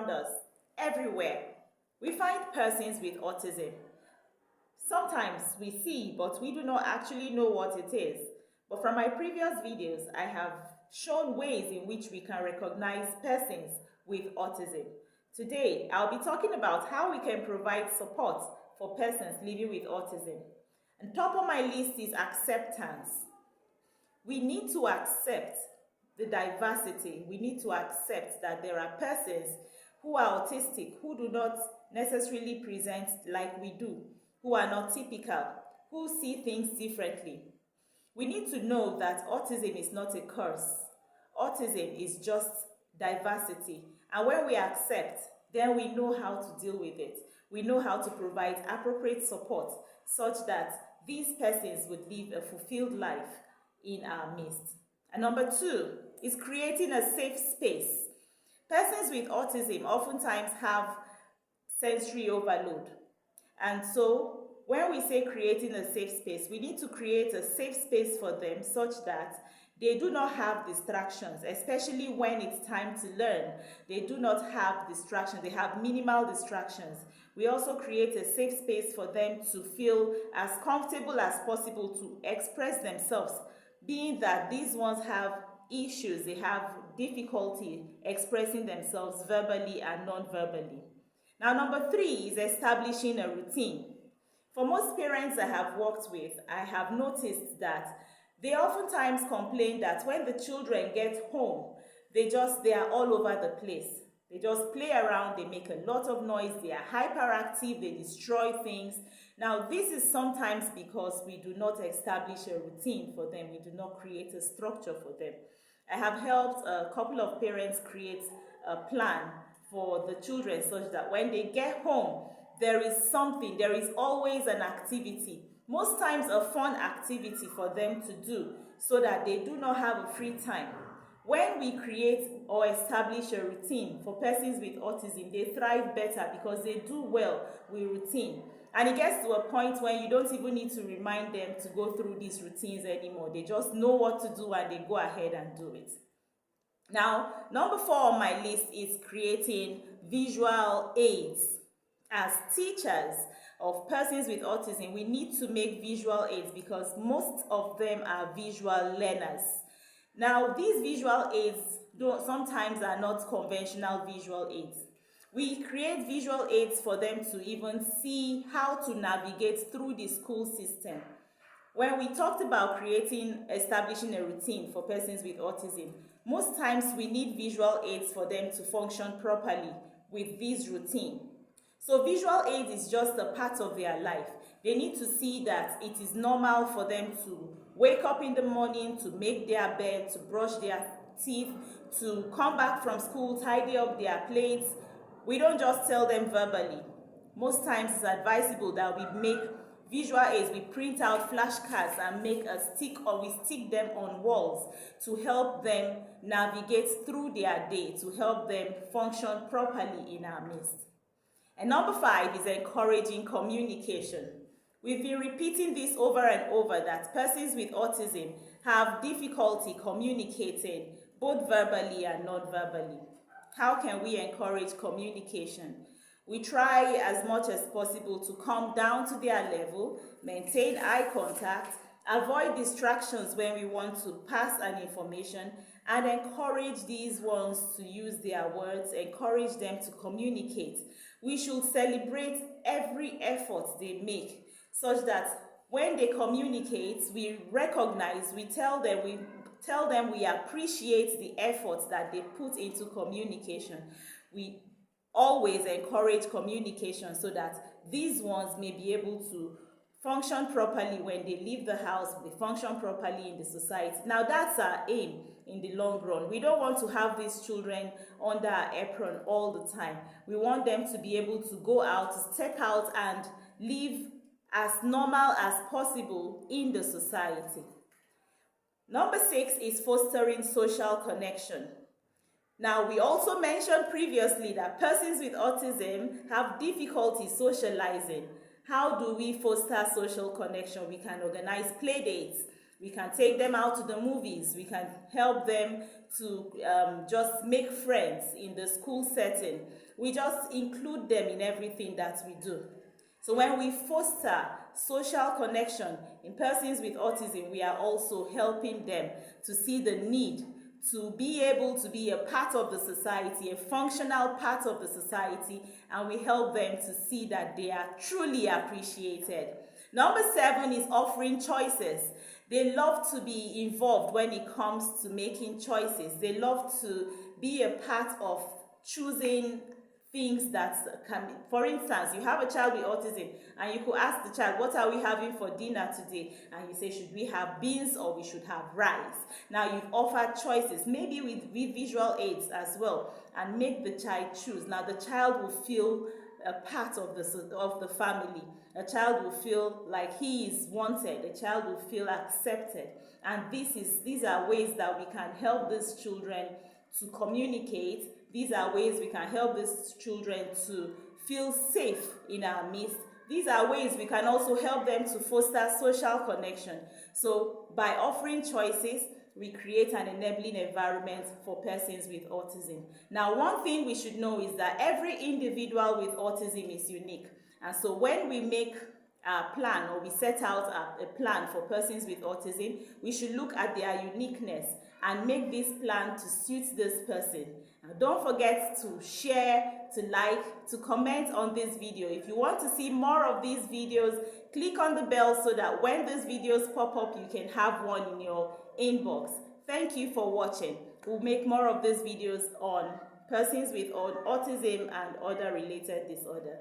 around us, everywhere, we find persons with autism. Sometimes we see, but we do not actually know what it is. But from my previous videos, I have shown ways in which we can recognize persons with autism. Today, I'll be talking about how we can provide support for persons living with autism. And top of my list is acceptance. We need to accept the diversity. We need to accept that there are persons who are autistic, who do not necessarily present like we do, who are not typical, who see things differently. We need to know that autism is not a curse. Autism is just diversity. And when we accept, then we know how to deal with it. We know how to provide appropriate support such that these persons would live a fulfilled life in our midst. And number two is creating a safe space. Persons with autism oftentimes have sensory overload. And so when we say creating a safe space, we need to create a safe space for them such that they do not have distractions, especially when it's time to learn. They do not have distractions. They have minimal distractions. We also create a safe space for them to feel as comfortable as possible to express themselves, being that these ones have issues. They have difficulty expressing themselves verbally and non-verbally. Now, number three is establishing a routine. For most parents I have worked with, I have noticed that they oftentimes complain that when the children get home, they are all over the place. They just play around, they make a lot of noise, they are hyperactive, they destroy things. Now, this is sometimes because we do not establish a routine for them. We do not create a structure for them. I have helped a couple of parents create a plan for the children such that when they get home, there is always an activity. Most times a fun activity for them to do so that they do not have a free time. When we create or establish a routine for persons with autism, they thrive better because they do well with routine. And it gets to a point when you don't even need to remind them to go through these routines anymore. They just know what to do and they go ahead and do it. Now, number 4 on my list is creating visual aids. As teachers of persons with autism, we need to make visual aids because most of them are visual learners. Now, these visual aids sometimes are not conventional visual aids. We create visual aids for them to even see how to navigate through the school system. When we talked about establishing a routine for persons with autism, most times we need visual aids for them to function properly with this routine. So visual aid is just a part of their life. They need to see that it is normal for them to wake up in the morning, to make their bed, to brush their teeth, to come back from school, tidy up their plates. We don't just tell them verbally. Most times it's advisable that we make visual aids. We print out flashcards and make a stick, or we stick them on walls to help them navigate through their day, to help them function properly in our midst. And number 5 is encouraging communication. We've been repeating this over and over that persons with autism have difficulty communicating both verbally and non-verbally. How can we encourage communication? We try as much as possible to come down to their level, maintain eye contact, avoid distractions when we want to pass an information, and encourage these ones to use their words, encourage them to communicate. We should celebrate every effort they make such that when they communicate, we recognize, we tell them we appreciate the efforts that they put into communication. We always encourage communication so that these ones may be able to function properly when they leave the house, they function properly in the society. Now that's our aim in the long run. We don't want to have these children under our apron all the time. We want them to be able to go out, to step out and live as normal as possible in the society. Number 6 is fostering social connection. Now, we also mentioned previously that persons with autism have difficulty socializing. How do we foster social connection? We can organize play dates. We can take them out to the movies. We can help them to just make friends in the school setting. We just include them in everything that we do. So when we foster social connection in persons with autism, we are also helping them to see the need to be able to be a part of the society, a functional part of the society, and we help them to see that they are truly appreciated. Number 7 is offering choices. They love to be involved when it comes to making choices. They love to be a part of choosing things that can be, for instance, you have a child with autism and you could ask the child, what are we having for dinner today? And you say, should we have beans or we should have rice? Now you've offered choices, maybe with visual aids as well, and make the child choose. Now the child will feel a part of the family. A child will feel like he is wanted. A child will feel accepted. And these are ways that we can help these children to communicate. These are ways we can help these children to feel safe in our midst. These are ways we can also help them to foster social connection. So by offering choices, we create an enabling environment for persons with autism. Now, one thing we should know is that every individual with autism is unique. And so when we make a plan, or we set out a plan for persons with autism, we should look at their uniqueness and make this plan to suit this person. Now, don't forget to share, to like, to comment on this video. If you want to see more of these videos, click on the bell so that when these videos pop up, you can have one in your inbox. Thank you for watching. We'll make more of these videos on persons with autism and other related disorders.